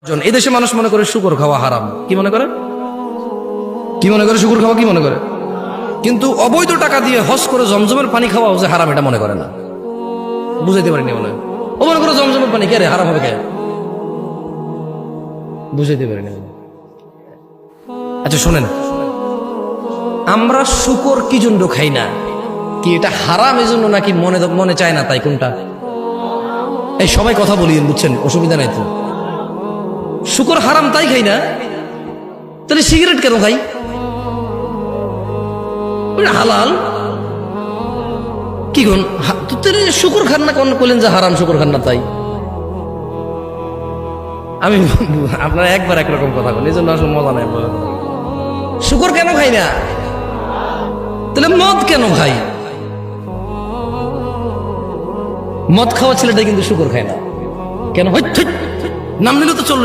এই দেশে মানুষ মনে করে শুকর খাওয়া হারাম। কি মনে করে? শুকর খাওয়া কি মনে করে? কিন্তু অবৈধ টাকা দিয়ে হজ করে জমজমের পানি খাওয়া যে হারাম এটা মনে করে না। বুঝাইতে পারিনি মনে হয়। ও মনে করে জমজমের পানি কে রে হারাম হবে কে? বুঝাইতে পারিনি। আচ্ছা শোনেন, আমরা শুকর কি জন্য খাই না? কি এটা হারাম এই জন্য নাকি মনে চায় না তাই? কোনটা? এই সবাই কথা বলিয়েন, বুঝছেন, অসুবিধা নাই তো। শুকর হারাম তাই খাই না, তাহলে সিগারেট কেন খাই? হালাল কি কোন? শুকর খান না কোন কইলেন যে হারাম শুকর খান না তাই? আমি আপনারা একবার একরকম কথা বলেন, এই জন্য আসলে মজা নাই। শুকর কেন খাই না? তাহলে মদ কেন খাই? মদ খাওয়া ছেলেটা কিন্তু শুকর খায় না কেন? নাম নিলে তো চলো